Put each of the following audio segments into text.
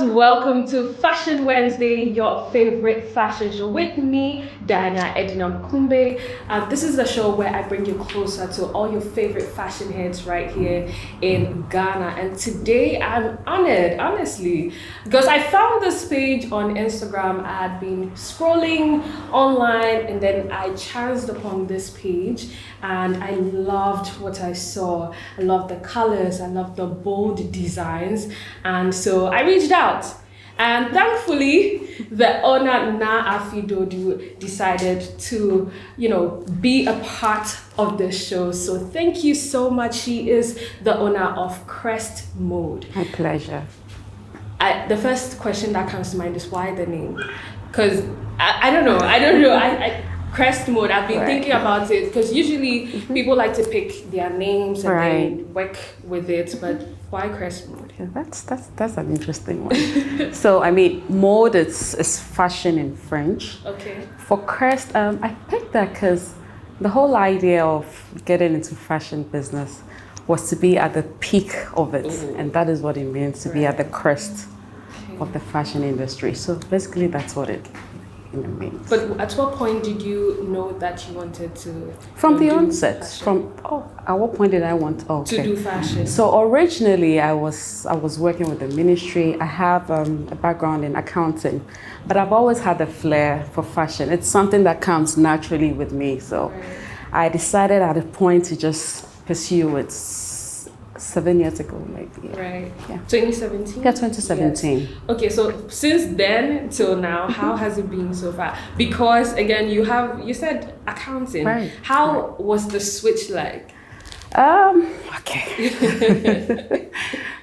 welcome to Fashion Wednesday, your favorite fashion show with me, Diana Edinam Kumbey. This is the show where I bring you closer to all your favorite fashion heads right here in Ghana. And today I'm honored, honestly, because I found this page on Instagram. I had been scrolling online and then I chanced upon this page and I loved what I saw. I loved the colors, I loved the bold designs, and so I reached out. And thankfully, the owner, Naa Afi Dodoo, decided to, be a part of the show. So thank you so much. She is the owner of Crest Mode. My pleasure. The first question that comes to mind is why the name? Because I don't know. Crest Mode, I've been thinking about it because usually people like to pick their names and then work with it, but why Crest Mode? Yeah, that's an interesting one. So mode is fashion in French. Okay. For Crest, I picked that because the whole idea of getting into fashion business was to be at the peak of it. Ooh. And that is what it means to be at the crest of the fashion industry. So basically that's what it means. But at what point did you know that you wanted to? From the onset. At what point did I want to do fashion? So originally I was working with the ministry. I have a background in accounting, but I've always had a flair for fashion. It's something that comes naturally with me. So I decided at a point to just pursue it 7 years ago, maybe. Right. Yeah. 2017? Yeah, 2017. Yes. Okay, so since then till now, how has it been so far? Because again, you said accounting. Right. How was the switch like? Okay.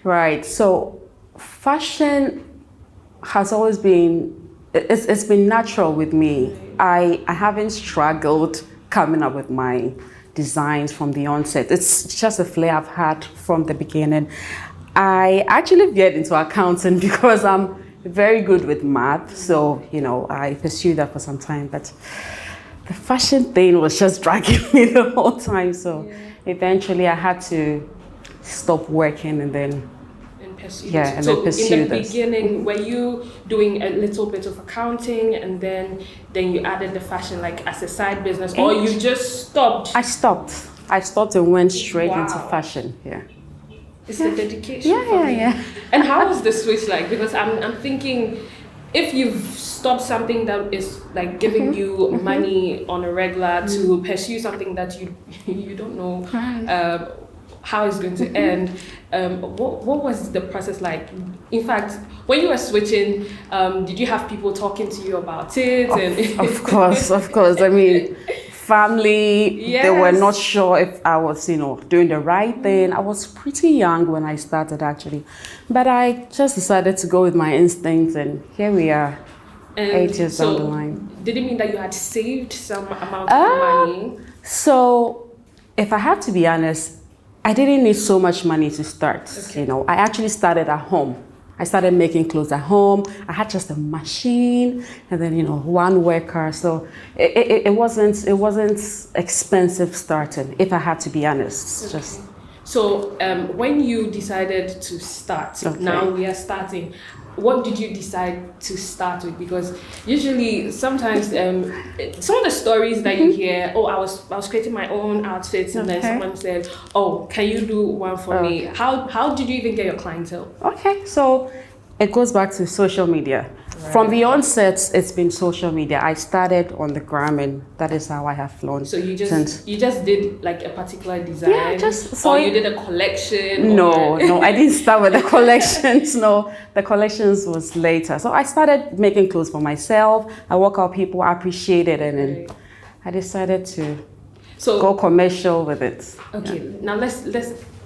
Right. So fashion has always been, it's been natural with me. I haven't struggled coming up with my designs from the onset. It's just a flair I've had from the beginning. I actually veered into accounting because I'm very good with math. So, I pursued that for some time, but the fashion thing was just dragging me the whole time. So eventually I had to stop working and then pursue this. In the beginning, were you doing a little bit of accounting and then you added the fashion like as a side business, or you just stopped? I stopped and went straight into fashion. Yeah. It's the dedication. Yeah. And how was the switch like? Because I'm thinking, if you've stopped something that is like giving you money on a regular to pursue something that you don't know how it's going to end, what was the process like? In fact, when you were switching, did you have people talking to you about it? Of course. Family, they were not sure if I was, doing the right thing. I was pretty young when I started, actually. But I just decided to go with my instincts, and here we are, 8 years down the line. Did it mean that you had saved some amount of money? So, if I have to be honest, I didn't need so much money to start. Okay. I actually started at home. I started making clothes at home. I had just a machine and then, one worker. So it wasn't expensive starting, if I had to be honest. Okay. So when you decided to start, now we are starting, what did you decide to start with? Because usually sometimes some of the stories that you hear, I was creating my own outfits and then someone said, can you do one for me? How did you even get your clientele? Okay, so it goes back to social media. Right. From the onset, it's been social media. I started on the gram, and that is how I have flown. So you just did like a particular design? Yeah, or you did a collection? No, I didn't start with the collections. No, the collections was later. So I started making clothes for myself. I work out, people appreciate it, and then I decided to go commercial with it. Okay, now let's.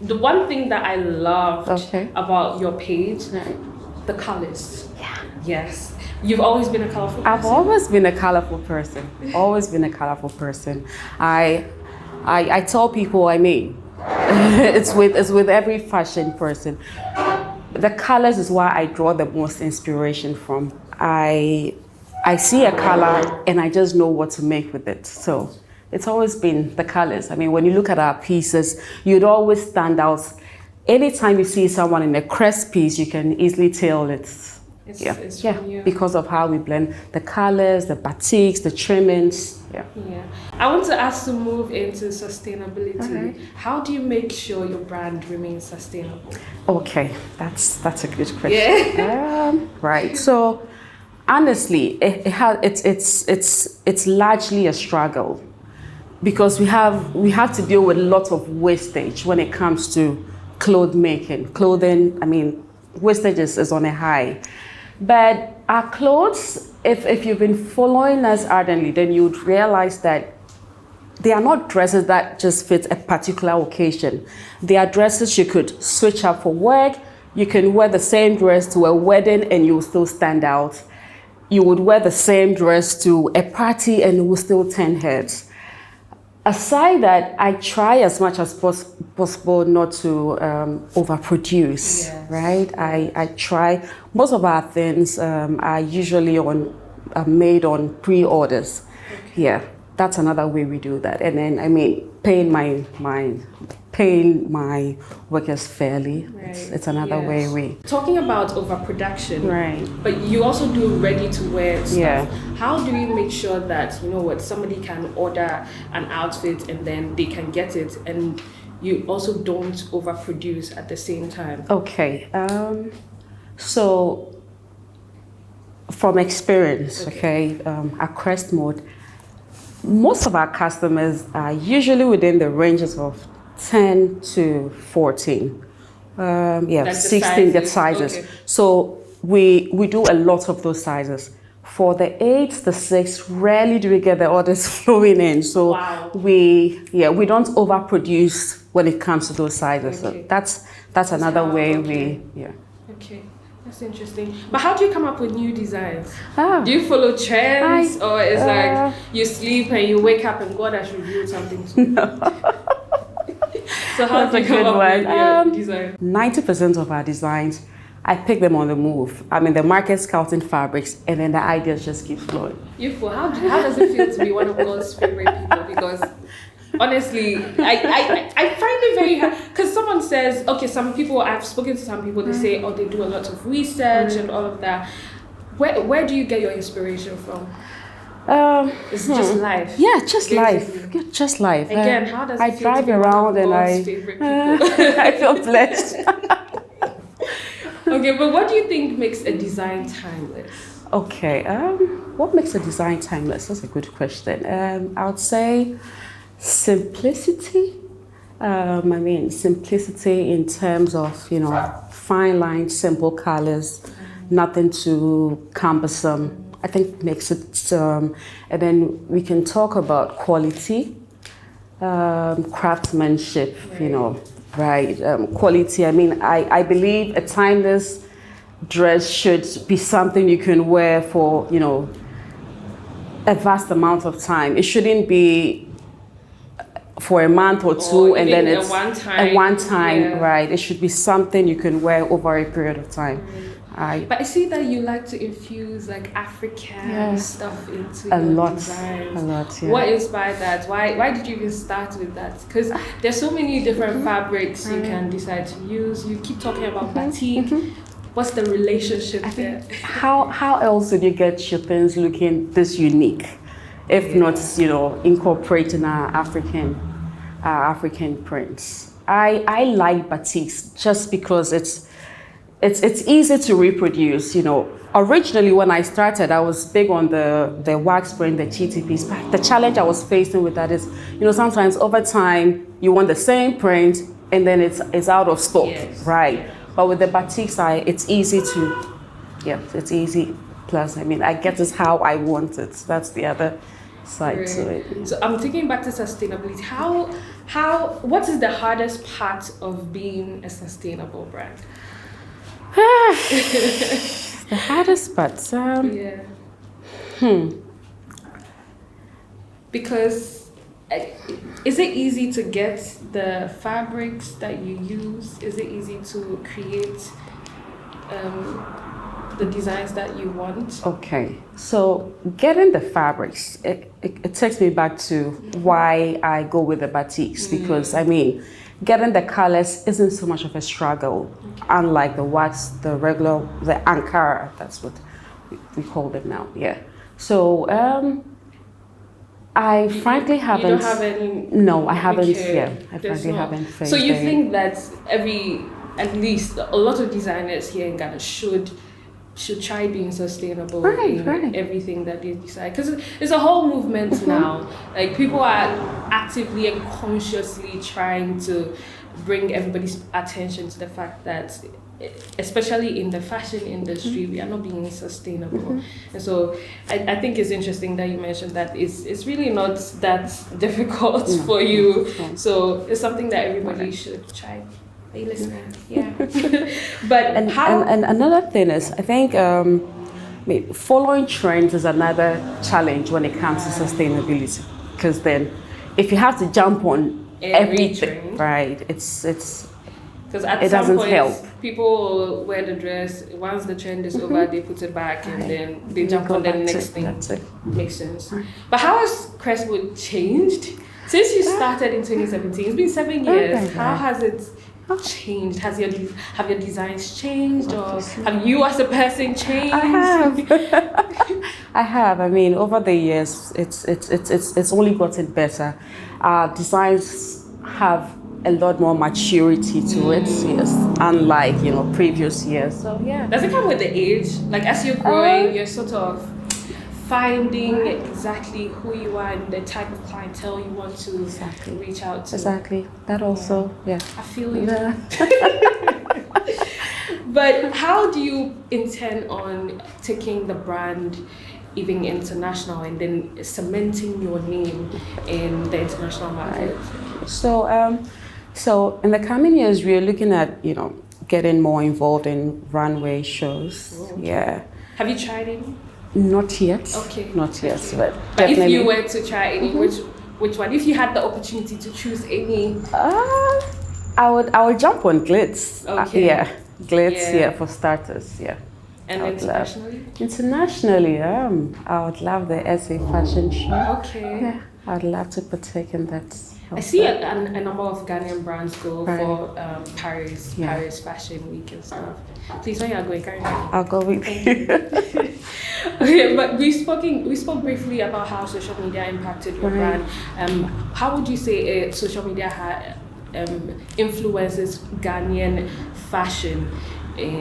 The one thing that I loved about your page, the colors. Yeah. Yes. You've always been a colorful person? I've always been a colorful person. Always been a colorful person. I tell people, it's with every fashion person. The colors is why I draw the most inspiration from. I see a color and I just know what to make with it. So it's always been the colors. When you look at our pieces, you'd always stand out. Anytime you see someone in a Crest piece, you can easily tell it's It's from you. Because of how we blend the colors, the batiks, the trimmings. Yeah. I want to ask to move into sustainability. Alright. How do you make sure your brand remains sustainable? Okay, that's a good question. Yeah. Right. So honestly, it's largely a struggle because we have to deal with a lot of wastage when it comes to clothing. I mean, wastage is on a high. But our clothes, if you've been following us ardently, then you'd realize that they are not dresses that just fit a particular occasion. They are dresses you could switch up for work. You can wear the same dress to a wedding and you will still stand out. You would wear the same dress to a party and it will still turn heads. Aside that, I try as much as possible not to overproduce, Yes. right? I try. Most of our things are usually are made on pre-orders. Okay. Yeah, that's another way we do that. And then, I mean, paying my workers fairly. Right. It's another way we. Talking about overproduction, Right. but you also do ready-to-wear stuff. Yeah. How do you make sure that, somebody can order an outfit and then they can get it and you also don't overproduce at the same time? Okay. So from experience, at Crest Mode, most of our customers are usually within the ranges of 10 to 14. That's 16 the sizes. Okay. So we do a lot of those sizes. For the 8s, the 6, rarely do we get the orders flowing in. So Wow. we don't overproduce when it comes to those sizes. Okay. So that's another way okay. Okay, that's interesting. But how do you come up with new designs? Do you follow trends or it's like you sleep and you wake up and God has revealed something to you? So how do you come up with your design? 90% of our designs, I pick them on the move. I'm in the market scouting fabrics and then the ideas just keep flowing. How does it feel to be one of God's favorite people? Because honestly, I find it very hard. Because someone says, okay, some people, I've spoken to some people, they say, oh, they do a lot of research and all of that. Where do you get your inspiration from? It's just life. Yeah, just basically. Life. Yeah, just life. Again, how does it I feel drive to be around one of and God's favorite people? I feel blessed. Okay, but what do you think makes a design timeless? Okay, what makes a design timeless? That's a good question. I would say simplicity. Simplicity in terms of, fine lines, simple colors, nothing too cumbersome. I think makes it, and then we can talk about quality, craftsmanship, quality. I believe a timeless dress should be something you can wear for, a vast amount of time. It shouldn't be for a month or two and then it's a one time, right? It should be something you can wear over a period of time. But I see that you like to infuse like African stuff into your designs. A lot, yeah. What inspired that? Why did you even start with that? Because there's so many different fabrics you can decide to use. You keep talking about batik. What's the relationship there? How else did you get your things looking this unique? If not, incorporating our African prints. I like batiks just because it's easy to reproduce. Originally when I started, I was big on the wax print, the GTPs. But the challenge I was facing with that is, sometimes over time you want the same print and then it's out of stock, right? But with the batiks, it's easy to, it's easy. Plus, I get this how I want it. That's the other side to it. So I'm thinking back to sustainability. What is the hardest part of being a sustainable brand? The hardest part. Because is it easy to get the fabrics that you use? Is it easy to create the designs that you want? Okay, so getting the fabrics, it takes me back to why I go with the batiks because getting the colors isn't so much of a struggle, unlike the wax, the regular, the Ankara. That's what we call it now. Yeah. So I frankly haven't. You don't have any. No, I haven't. Okay. Yeah, I frankly haven't. So you think that at least a lot of designers here in Ghana should try being sustainable in everything that they decide, because it's a whole movement now. Like, people are actively and consciously trying to bring everybody's attention to the fact that, especially in the fashion industry, we are not being sustainable. And so I think it's interesting that you mentioned that it's really not that difficult for you. So it's something that everybody should try. Are you listening? Yeah. But and another thing is, I think following trends is another challenge when it comes to sustainability, because then if you have to jump on everything, trend, right, it's because at some point people wear the dress, once the trend is over, they put it back, and then they jump on the next thing. That's it. Makes sense. But how has Crest Mode changed since you started in 2017? It's been 7 years. How has it changed? Have your designs changed, or have you as a person changed? I have. I mean, over the years, it's only gotten better. Our designs have a lot more maturity to it, yes, unlike previous years. So yeah. Does it come with the age? Like, as you're growing, you're sort of finding exactly who you are and the type of clientele you want to reach out to. Exactly. That also, yeah. I feel you. Yeah. But how do you intend on taking the brand even international and then cementing your name in the international market? So in the coming years, we're looking at, getting more involved in runway shows. Okay. Yeah. Have you tried any? Not yet. Okay. Not yet, but if you were to try any, which one? If you had the opportunity to choose any, I would jump on glitz. Okay. Glitz. Yeah, for starters. Yeah. And internationally? Internationally, I would love the SA Fashion Show. Okay. Yeah, I'd love to partake in that. I see a number of Ghanaian brands go for Paris Fashion Week and stuff. Please, when you are going, carry on. I'll go with you. Okay, but we spoke briefly about how social media impacted your brand. How would you say social media influences Ghanaian fashion,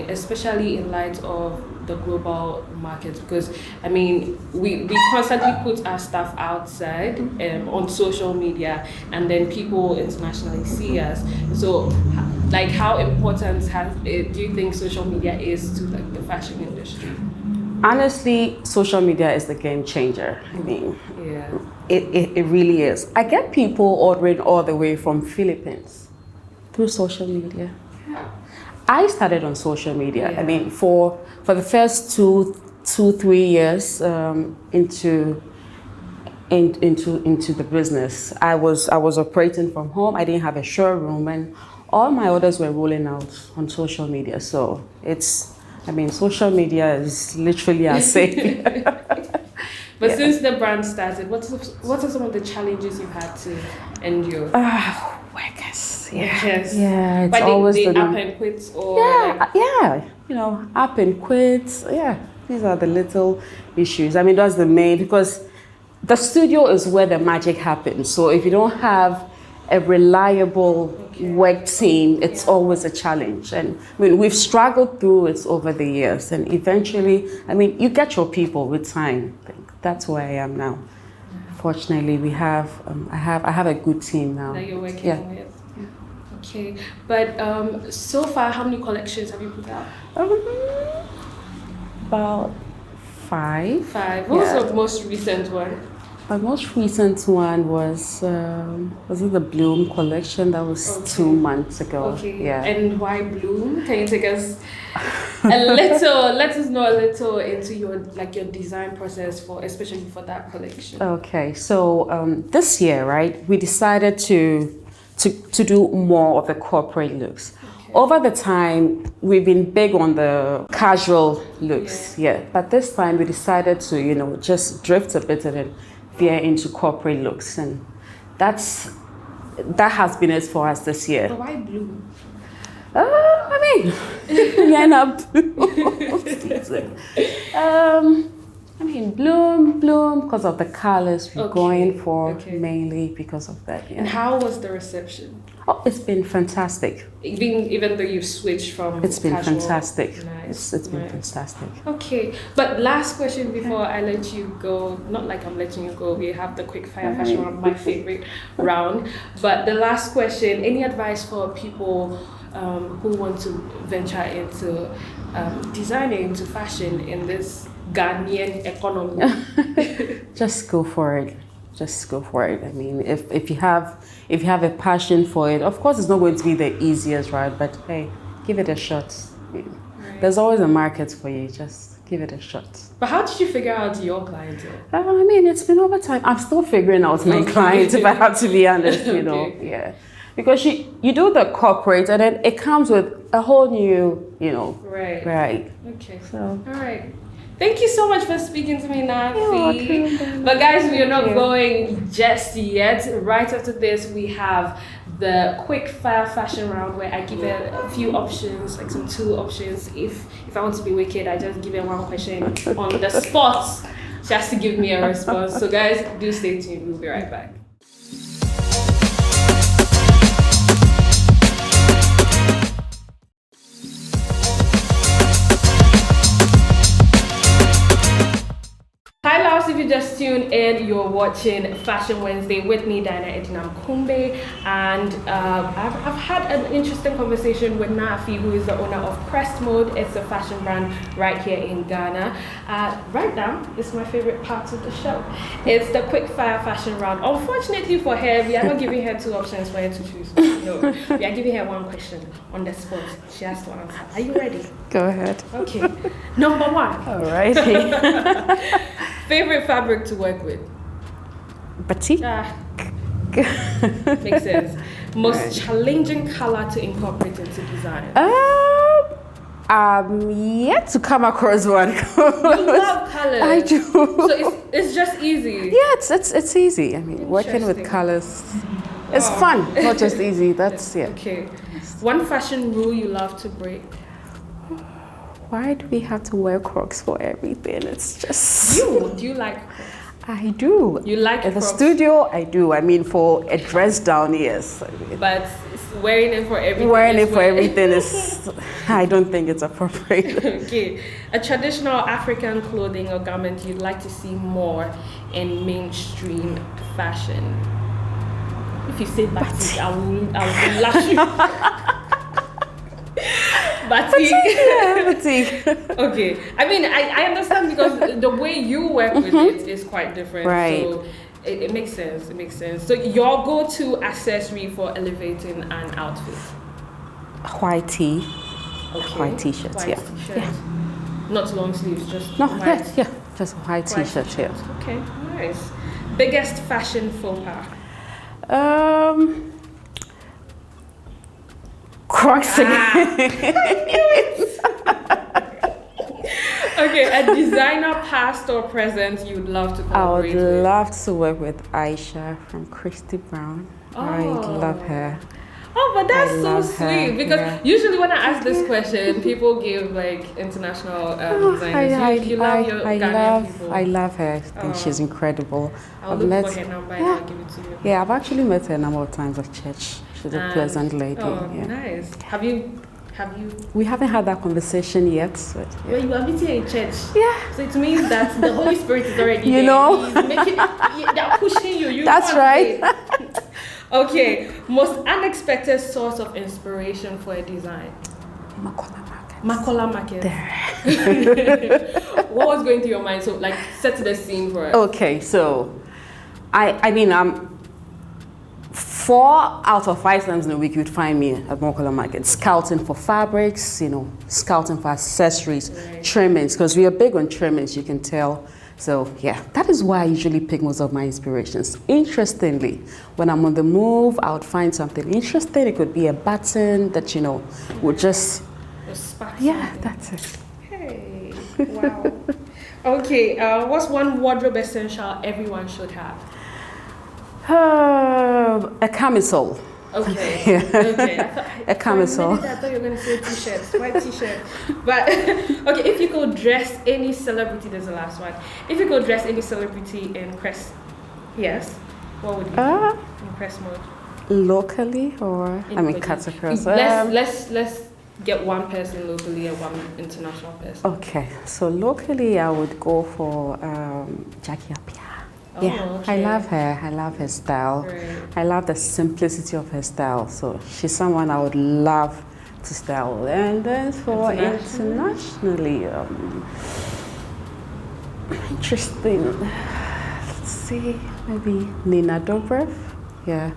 especially in light of the global market? Because I mean, we constantly put our stuff outside on social media, and then people internationally see us. So, like, how important do you think social media is to the fashion industry? Honestly, social media is the game changer. I mean, it really is. I get people ordering all the way from Philippines through social media. I started on social media. I mean, for the first 3 years into the business, I was operating from home. I didn't have a showroom, and all my orders were rolling out on social media. So social media is literally our savior. But since the brand started, what are some of the challenges you've had to endure? Workers. Yes. Yeah, it's but always they the up and quits, or up and quits. Yeah, these are the little issues. I mean, that's the main, because the studio is where the magic happens. So if you don't have a reliable work team, it's always a challenge. And I mean, we've struggled through it over the years, and eventually, I mean, you get your people with time. I think that's where I am now. Fortunately, we have I have a good team now. That you're working with. Okay, but so far, how many collections have you put out? About 5. 5. What was the most recent one? My most recent one was it the Bloom collection? That was 2 months ago. Okay. Yeah. And why Bloom? Can you take us let us know a little into your design process especially for that collection? Okay. So this year, right, we decided to do more of the corporate looks. Okay. Over the time, we've been big on the casual looks, but this time we decided to, just drift a bit and then veer into corporate looks, and that's that has been it for us this year. But why blue? Yeah, not blue. Bloom because of the colors we're going for, mainly because of that. Yeah. And how was the reception? Oh, it's been fantastic. Even though you've switched from It's been casual. fantastic. Nice. It's been fantastic. Okay, but last question before I let you go. Not like I'm letting you go. We have the quick fire fashion round, my favorite round. But the last question: any advice for people who want to venture into designing, into fashion in this Ghanaian economy? Just go for it. Just go for it. I mean, if you have a passion for it, of course it's not going to be the easiest, right? But hey, give it a shot. There's always a market for you. Just give it a shot. But how did you figure out your clientele? It's been over time. I'm still figuring out my clients, if I have to be honest. Yeah, because you do the corporate, and then it comes with a whole new, Right. Okay. So. All right. Thank you so much for speaking to me, Naa Afi. But guys, we are not going just yet. Right after this, we have the quick fire fashion round where I give it a few options, like some 2 options. If I want to be wicked, I just give her 1 question on the spot. She has to give me a response. So guys, do stay tuned. We'll be right back. If you just tuned in, you're watching Fashion Wednesday with me, Kumbey, and I've had an interesting conversation with Naa Afi, who is the owner of Crest Mode. It's a fashion brand right here in Ghana. Right now, it's my favorite part of the show. It's the quick fire fashion round. Unfortunately for her, we are not giving her 2 options for her to choose. No, we are giving her 1 question on the spot. She has to answer. Are you ready? Go ahead. Okay. Number 1. All righty. Favorite fabric to work with? Batik. Makes sense. Most challenging color to incorporate into design? Yet to come across one. You love colors. I do. So it's just easy. Yeah, it's easy. I mean, working with colors, it's fun, not just easy. That's Okay. One fashion rule you love to break? Why do we have to wear Crocs for everything? It's just... Do you like Crocs? I do. You like in Crocs? the studio? I do. I mean, for a dress down, yes. But wearing it for everything. Wearing it for everything is. I don't think it's appropriate. Okay, a traditional African clothing or garment you'd like to see more in mainstream fashion. If you say batik, I will lash you. Batik. Okay. I mean, I understand because the way you work with it is quite different. Right. So it makes sense. It makes sense. So your go-to accessory for elevating an outfit? White tee. Okay. White t-shirt. White t-shirt. Yeah. Not long sleeves, just white. Yeah. Just a white t-shirt. Yeah. Okay. Nice. Biggest fashion faux pas? Crocs again. Okay, a designer past or present you'd love to collaborate with? I would love to work with Aisha from Christy Brown. I love her. Oh, but that's so sweet because usually when I ask this question, people give like international designers. You love your Ghanaian people. I love her. I think she's incredible. I'll look for her number and I'll give it to you. Yeah, I've actually met her a number of times at church. She's a pleasant lady. Oh, nice. Have you? We haven't had that conversation yet. But, Well, you are meeting in church. Yeah. So it means that the Holy Spirit is already there. He's making, they're pushing you. That's right. Okay. Most unexpected source of inspiration for a design? Makola Market. There. What was going through your mind? So, like, set the scene for us. Okay, so I mean, 4 out of 5 times in a week you'd find me at Makola Market, scouting for fabrics, scouting for accessories, trimmings, because we are big on trimmings, you can tell. So yeah, that is why I usually pick most of my inspirations. Interestingly, when I'm on the move, I would find something interesting. It could be a button that, would just... Yeah, that's it. Hey, wow. Okay, what's one wardrobe essential everyone should have? A camisole. Okay. Yeah. Okay. A camisole. For a minute, I thought you were going to say t-shirts. White t-shirt. But okay, if you could dress any celebrity, there's the last one. If you could dress any celebrity in Crest, yes, what would you do in Crest Mode? Locally or categories? Let's get one person locally and one international person. Okay, so locally I would go for Jackie Appiah. Oh, Yeah, okay. I love her. I love her style. Right. I love the simplicity of her style. So she's someone I would love to style. And then for internationally, interesting. Let's see, maybe Nina Dobrev. Yeah,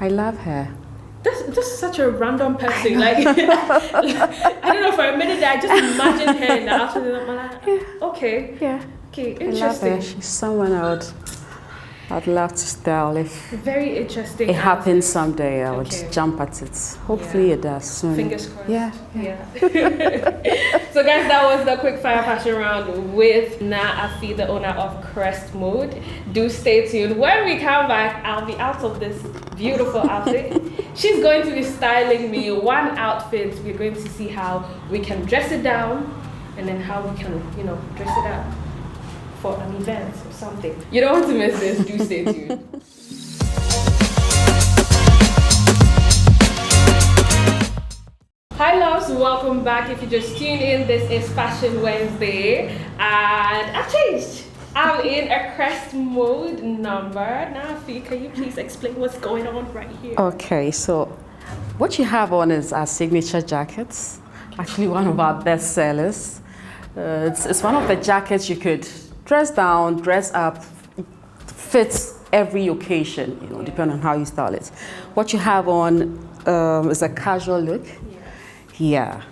I love her. That's such a random person. Like, I don't know, for a minute I just imagined her in the afternoon. I'm like, okay. Yeah. Okay, I love interesting. her. She's someone I'd love to style. If Very interesting. it happens someday, I would Okay. jump at it. Hopefully it does soon. Fingers crossed. Yeah. So guys, that was the quick fire fashion round with Naa Afi, the owner of Crest Mode. Do stay tuned. When we come back, I'll be out of this beautiful outfit. She's going to be styling me one outfit. We're going to see how we can dress it down and then how we can, dress it up for an event or something. You don't want to miss this. Do stay tuned. Hi loves, welcome back. If you just tuned in, this is Fashion Wednesday and I've changed. I'm in a Crest Mode number. Naa Afi, can you please explain what's going on right here? Okay, so what you have on is our signature jackets. Actually, one of our best sellers. It's one of the jackets you could dress down, dress up, fits every occasion, depending on how you style it. What you have on is a casual look. Yeah.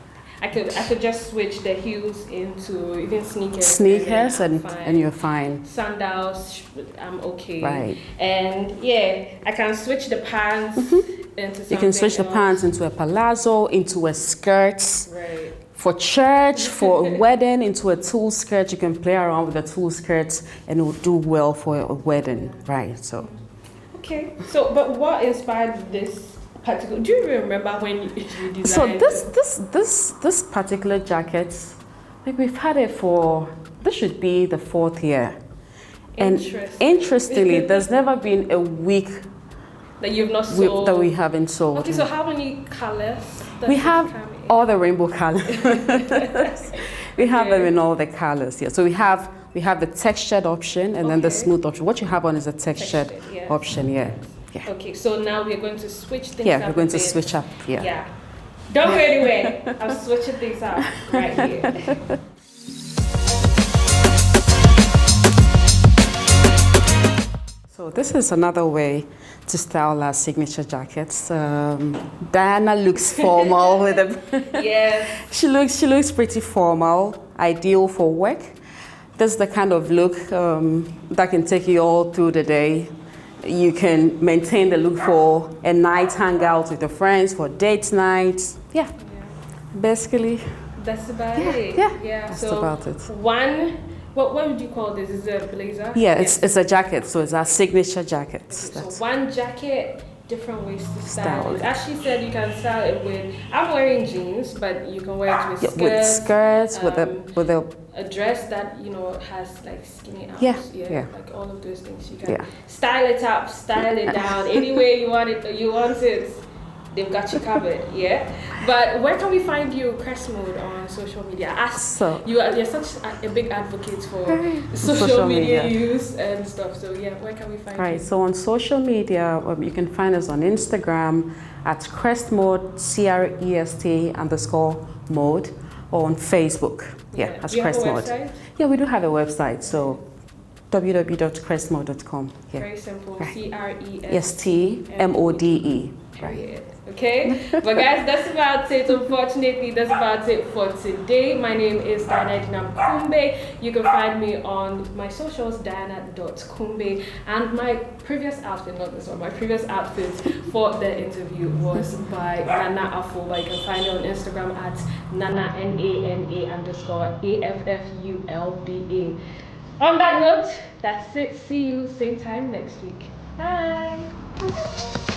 I could just switch the heels into even sneakers. Sneakers and you're fine. Sandals, I'm okay. Right. And yeah, I can switch the pants into something You can switch the else. pants into a palazzo, into a skirt. Right. For church, for a wedding, into a tulle skirt. You can play around with the tulle skirts and it will do well for a wedding, right? So. Okay. So, but what inspired this particular? Do you remember when you designed? So this particular jacket, like we've had it for, this should be the 4th year. And interestingly, there's never been a week that you've not sold. that we haven't sold. Okay, so how many colors? We have all the rainbow colors. We have them in all the colors. Yeah. So we have the textured option and then the smooth option. What you have on is a textured option. Yeah. Yeah. Okay, so now we're going to switch things up. Yeah, we're going to switch up. Yeah. Yeah. Don't go anywhere. I'm switching things up right here. So this is another way to style our signature jackets. Diana looks formal with a. Yes. She looks pretty formal, ideal for work. This is the kind of look that can take you all through the day. You can maintain the look for a night hangout with your friends, for date nights. Yeah. Basically. That's about it. Yeah. That's about it. What would you call this? Is it a blazer? Yeah, it's a jacket, so it's our signature jacket. Okay, so one jacket, different ways to style it. As she said, you can style it with, I'm wearing jeans, but you can wear it with skirts. With skirts, with a dress that, has like skinny arms. Yeah. Like all of those things. You can style it up, style it down, any way you want it. They've got you covered, yeah. But where can we find you, Crest Mode, on social media? You're such a big advocate for social media use and stuff. So yeah, where can we find you? Right. So on social media, you can find us on Instagram at Crest Mode, CREST_mode, or on Facebook. Yeah, as Crest Mode. Website? Yeah, we do have a website. So www.crestmode.com. Yeah. Very simple. Right. CRESTMODE. Right. Okay, but guys, that's about it. Unfortunately, that's about it for today. My name is Diana Kumbey. You can find me on my socials, diana.kumbey. And my previous outfit, not this one, my previous outfit for the interview was by Naa Afi. You can find her on Instagram at Nana, NANA_AFFULBA. On that note, that's it. See you same time next week. Bye.